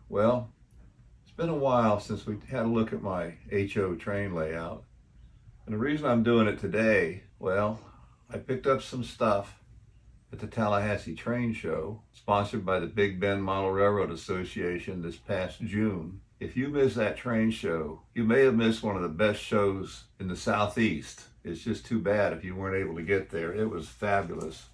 Well, it's been a while since we had a look at my HO train layout. And the reason I'm doing it today, well, I picked up some stuff at the Tallahassee Train Show, sponsored by the Big Bend Model Railroad Association this past June. If you missed that train show, you may have missed one of the best shows in the Southeast. It's just too bad if you weren't able to get there. It was fabulous.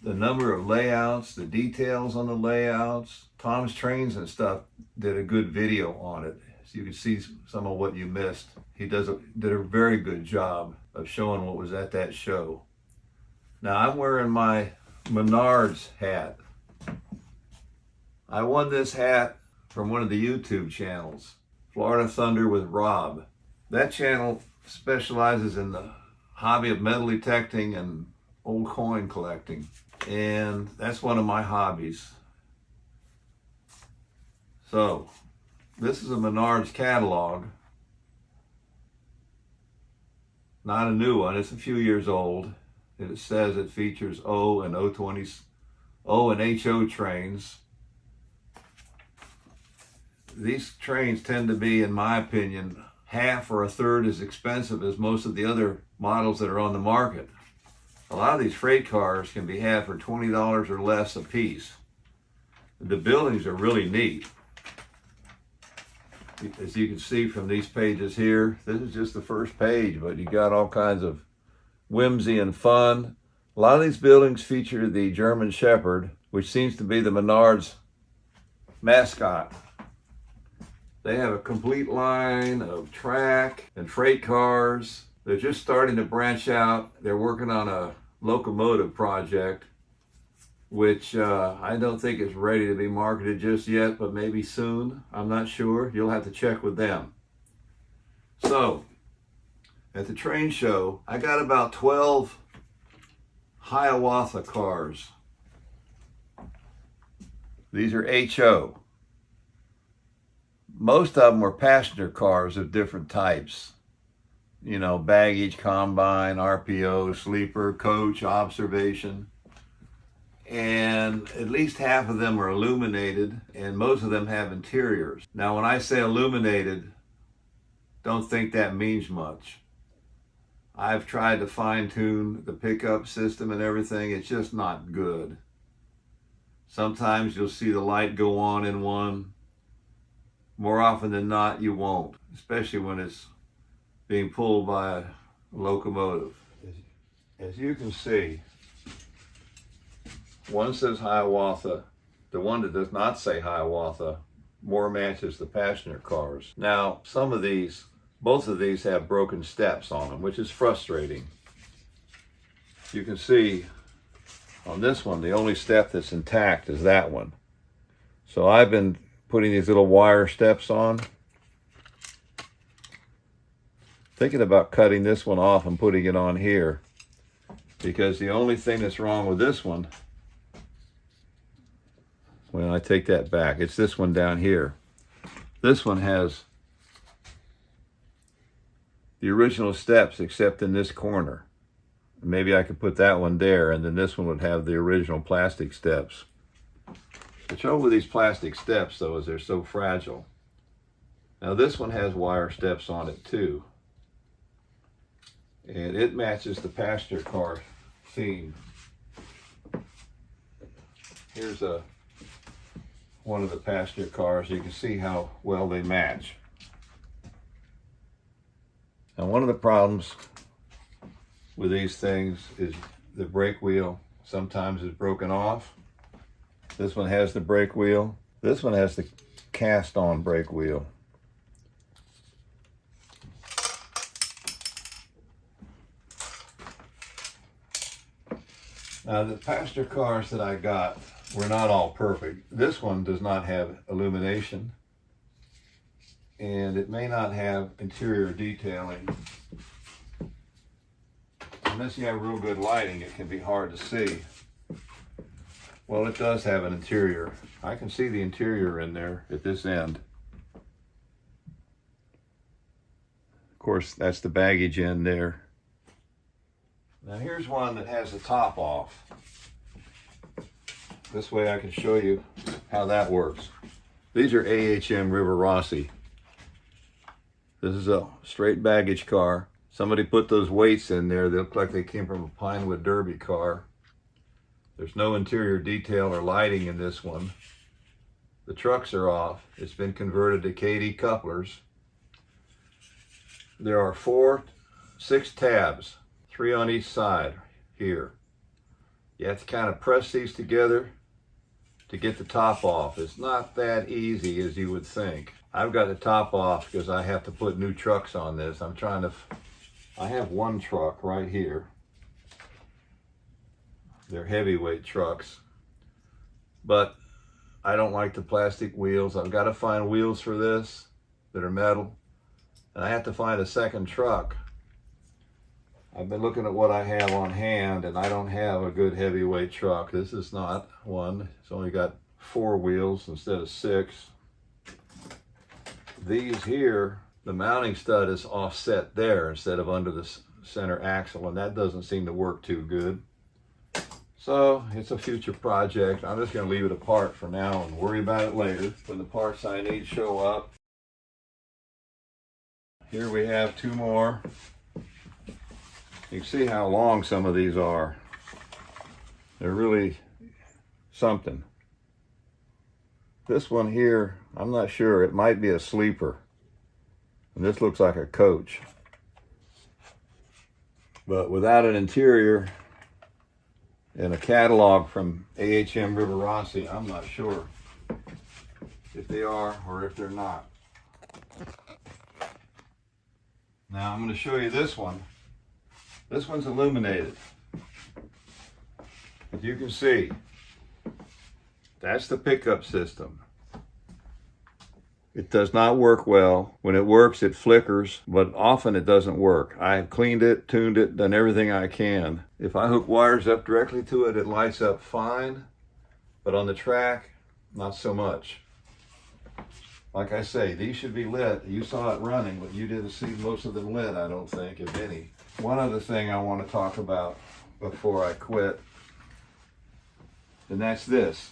The number of layouts, the details on the layouts, Tom's Trains and stuff did a good video on it. So you can see some of what you missed. He did a very good job of showing what was at that show. Now I'm wearing my Menards hat. I won this hat from one of the YouTube channels, Florida Thunder with Rob. That channel specializes in the hobby of metal detecting and old coin collecting. And that's one of my hobbies. So, this is a Menards catalog. Not a new one, it's a few years old. It says it features O and O20s, O and HO trains. These trains tend to be, in my opinion, half or a third as expensive as most of the other models that are on the market. A lot of these freight cars can be had for $20 or less a piece. The buildings are really neat. As you can see from these pages here, this is just the first page, but you got all kinds of whimsy and fun. A lot of these buildings feature the German Shepherd, which seems to be the Menards mascot. They have a complete line of track and freight cars. They're just starting to branch out. They're working on a locomotive project, which I don't think is ready to be marketed just yet, but maybe soon. I'm not sure. You'll have to check with them. So, at the train show, I got about 12 Hiawatha cars. These are HO. Most of them were passenger cars of different types. You know, baggage, combine, RPO, sleeper, coach, observation. And at least half of them are illuminated, and most of them have interiors. Now, when I say illuminated, don't think that means much. I've tried to fine-tune the pickup system and everything. It's just not good. Sometimes you'll see the light go on in one. More often than not, you won't, especially when it's being pulled by a locomotive. As you can see, one says Hiawatha. The one that does not say Hiawatha more matches the passenger cars. Now, both of these have broken steps on them, which is frustrating. You can see on this one, the only step that's intact is that one. So I've been putting these little wire steps on. Thinking about cutting this one off and putting it on here, because the only thing that's wrong with this one, well, I take that back, it's this one down here. This one has the original steps except in this corner. Maybe I could put that one there, and then this one would have the original plastic steps. The trouble with these plastic steps, though, is they're so fragile. Now this one has wire steps on it too, and it matches the passenger car theme. Here's one of the passenger cars. You can see how well they match. Now, one of the problems with these things is the brake wheel sometimes is broken off. This one has the brake wheel. This one has the cast-on brake wheel. Now, the passenger cars that I got were not all perfect. This one does not have illumination, and it may not have interior detailing. Unless you have real good lighting, it can be hard to see. Well, it does have an interior. I can see the interior in there at this end. Of course, that's the baggage end there. Now here's one that has the top off. This way I can show you how that works. These are AHM Rossi. This is a straight baggage car. Somebody put those weights in there. They look like they came from a Pinewood Derby car. There's no interior detail or lighting in this one. The trucks are off. It's been converted to KD couplers. There are 6 tabs, 3 on each side here. You have to kind of press these together to get the top off. It's not that easy as you would think. I've got the top off because I have to put new trucks on this. I have one truck right here. They're heavyweight trucks, but I don't like the plastic wheels. I've got to find wheels for this that are metal, and I have to find a second truck. I've been looking at what I have on hand, and I don't have a good heavyweight truck. This is not one. It's only got 4 wheels instead of 6. These here, the mounting stud is offset there instead of under the center axle, and that doesn't seem to work too good. So it's a future project. I'm just going to leave it apart for now and worry about it later when the parts I need show up. Here we have 2 more. You can see how long some of these are. They're really something. This one here, I'm not sure. It might be a sleeper. And this looks like a coach. But without an interior and a catalog from AHM Rossi, I'm not sure if they are or if they're not. Now I'm going to show you this one. This one's illuminated. As you can see, that's the pickup system. It does not work well. When it works, it flickers, but often it doesn't work. I've cleaned it, tuned it, done everything I can. If I hook wires up directly to it, it lights up fine, but on the track, not so much. Like I say, these should be lit. You saw it running, but you didn't see most of them lit, I don't think, if any. One other thing I want to talk about before I quit, and that's this.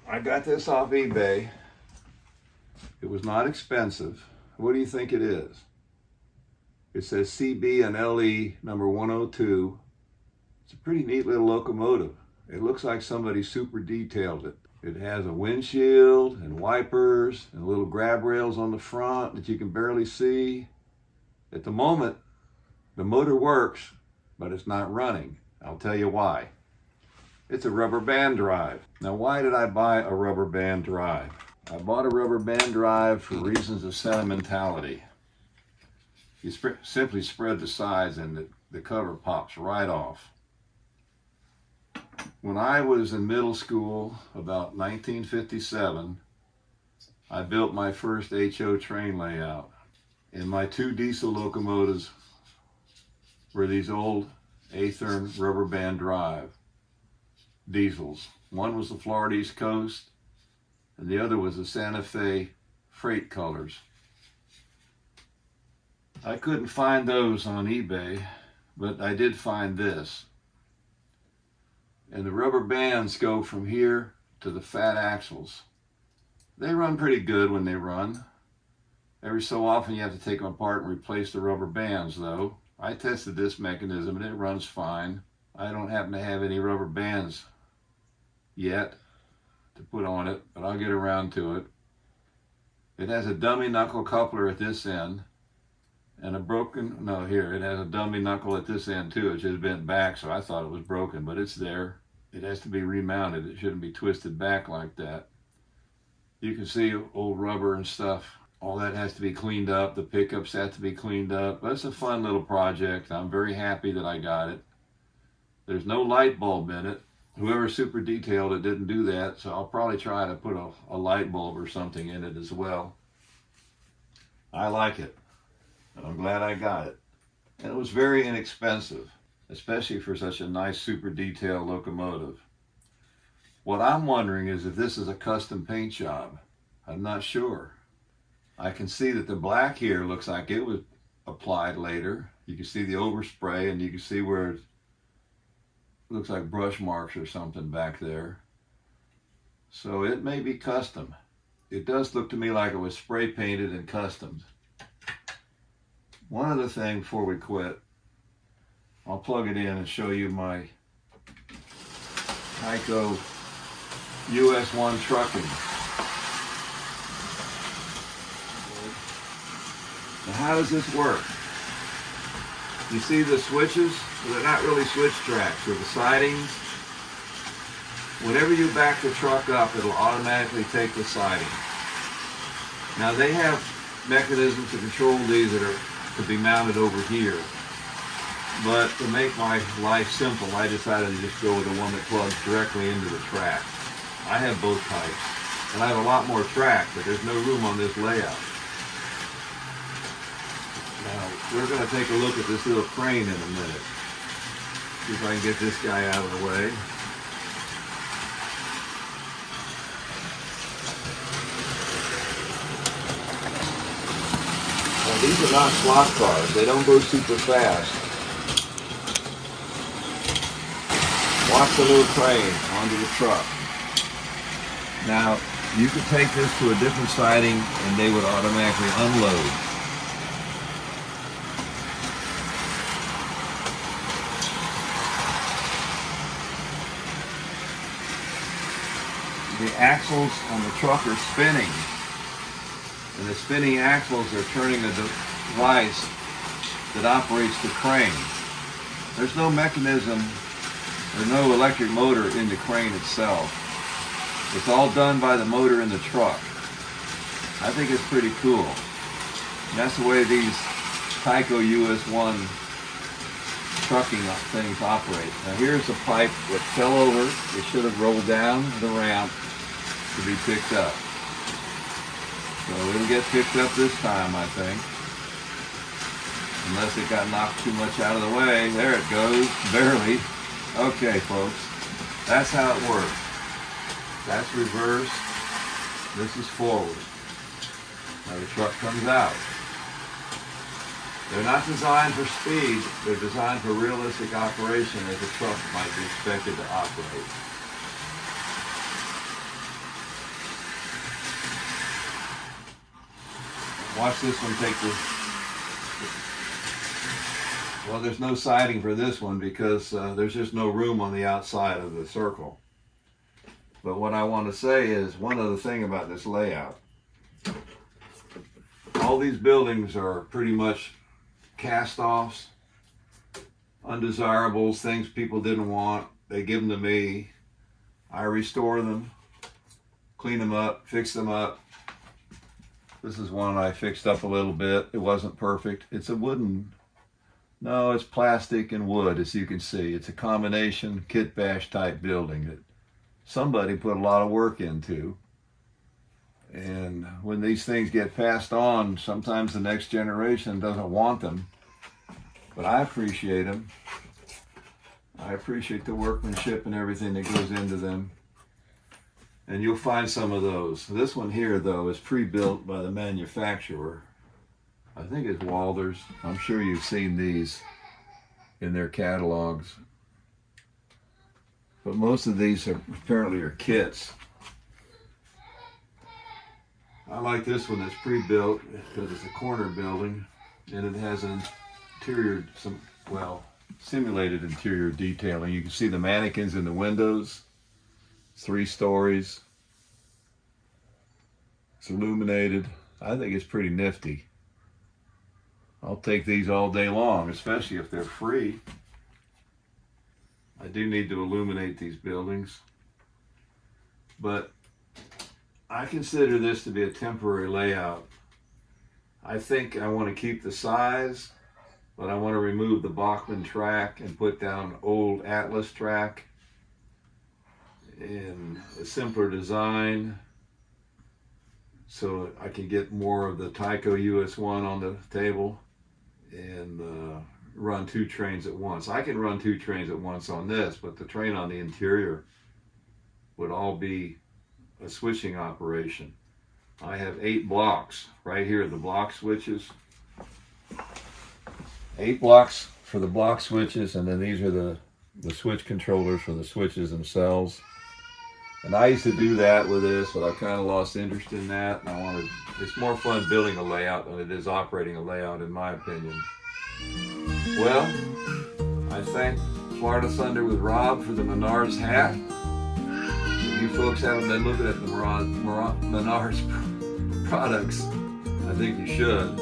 I got this off eBay. It was not expensive. What do you think it is? It says CB and LE number 102. It's a pretty neat little locomotive. It looks like somebody super detailed it. It has a windshield and wipers and little grab rails on the front that you can barely see. At the moment, the motor works, but it's not running. I'll tell you why. It's a rubber band drive. Now, why did I buy a rubber band drive? I bought a rubber band drive for reasons of sentimentality. You simply spread the sides and the cover pops right off. When I was in middle school, about 1957, I built my first HO train layout. And my 2 diesel locomotives were these old Ahearn rubber band drive diesels. One was the Florida East Coast, and the other was the Santa Fe freight colors. I couldn't find those on eBay, but I did find this. And the rubber bands go from here to the fat axles. They run pretty good when they run. Every so often you have to take them apart and replace the rubber bands though. I tested this mechanism and it runs fine. I don't happen to have any rubber bands yet to put on it, but I'll get around to it. It has a dummy knuckle coupler at this end and it has a dummy knuckle at this end too. It's just bent back, so I thought it was broken, but it's there. It has to be remounted. It shouldn't be twisted back like that. You can see old rubber and stuff. All that has to be cleaned up. The pickups have to be cleaned up. But it's a fun little project. I'm very happy that I got it. There's no light bulb in it. Whoever super detailed it didn't do that, so I'll probably try to put a light bulb or something in it as well. I like it, and I'm glad I got it. And it was very inexpensive, especially for such a nice super detailed locomotive. What I'm wondering is if this is a custom paint job. I'm not sure. I can see that the black here looks like it was applied later. You can see the overspray, and you can see where it looks like brush marks or something back there. So it may be custom. it does look to me like it was spray painted and customed. One other thing before we quit, I'll plug it in and show you my Tyco US1 Trucking. Now how does this work? You see the switches? Well, they're not really switch tracks, they're the sidings. Whenever you back the truck up, it'll automatically take the siding. Now they have mechanisms to control these that are to be mounted over here. But to make my life simple, I decided to just go with the one that plugs directly into the track. I have both types. And I have a lot more track, but there's no room on this layout. Now, we're going to take a look at this little crane in a minute. See if I can get this guy out of the way. Now, these are not slot cars. They don't go super fast. Watch the little crane onto the truck. Now, you could take this to a different siding and they would automatically unload. The axles on the truck are spinning. And the spinning axles are turning the device that operates the crane. There's no mechanism or no electric motor in the crane itself. It's all done by the motor in the truck. I think it's pretty cool. And that's the way these Tyco US1 trucking things operate. Now here's the pipe that fell over. It should have rolled down the ramp to be picked up. So it'll get picked up this time, I think. Unless it got knocked too much out of the way. There it goes, barely. Okay, folks, that's how it works. That's reverse, this is forward. Now the truck comes out. They're not designed for speed, they're designed for realistic operation as a truck might be expected to operate. Watch this one take the... Well, there's no siding for this one because there's just no room on the outside of the circle. But what I want to say is one other thing about this layout. All these buildings are pretty much cast-offs, undesirables, things people didn't want. They give them to me. I restore them, clean them up, fix them up. This is one I fixed up a little bit. It wasn't perfect. It's a wooden... No, it's plastic and wood, as you can see. It's a combination kit bash type building that somebody put a lot of work into. And when these things get passed on, sometimes the next generation doesn't want them. But I appreciate them. I appreciate the workmanship and everything that goes into them. And you'll find some of those. This one here, though, is pre-built by the manufacturer. I think it's Walters. I'm sure you've seen these in their catalogs. But most of these are apparently are kits. I like this one that's pre-built because it's a corner building and it has an interior, simulated interior detailing. You can see the mannequins in the windows. 3 stories. It's illuminated. I think it's pretty nifty. I'll take these all day long, especially if they're free. I do need to illuminate these buildings. But I consider this to be a temporary layout. I think I want to keep the size, but I want to remove the Bachmann track and put down old Atlas track in a simpler design so I can get more of the Tyco US1 on the table and run 2 trains at once. I can run 2 trains at once on this, but the train on the interior would all be a switching operation. I have 8 blocks right here, the block switches. 8 blocks for the block switches, and then these are the switch controllers for the switches themselves. And I used to do that with this, but I kind of lost interest in that. And it's more fun building a layout than it is operating a layout, in my opinion. Well, I thank Florida Thunder with Rob for the Menards hat. If you folks haven't been looking at the Menards products, I think you should.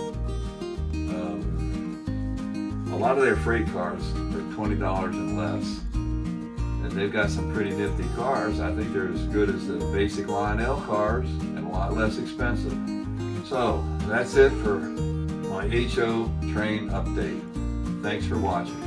A lot of their freight cars are $20 and less. And they've got some pretty nifty cars. I think they're as good as the basic line L cars and a lot less expensive. So that's it for my HO train update. Thanks for watching.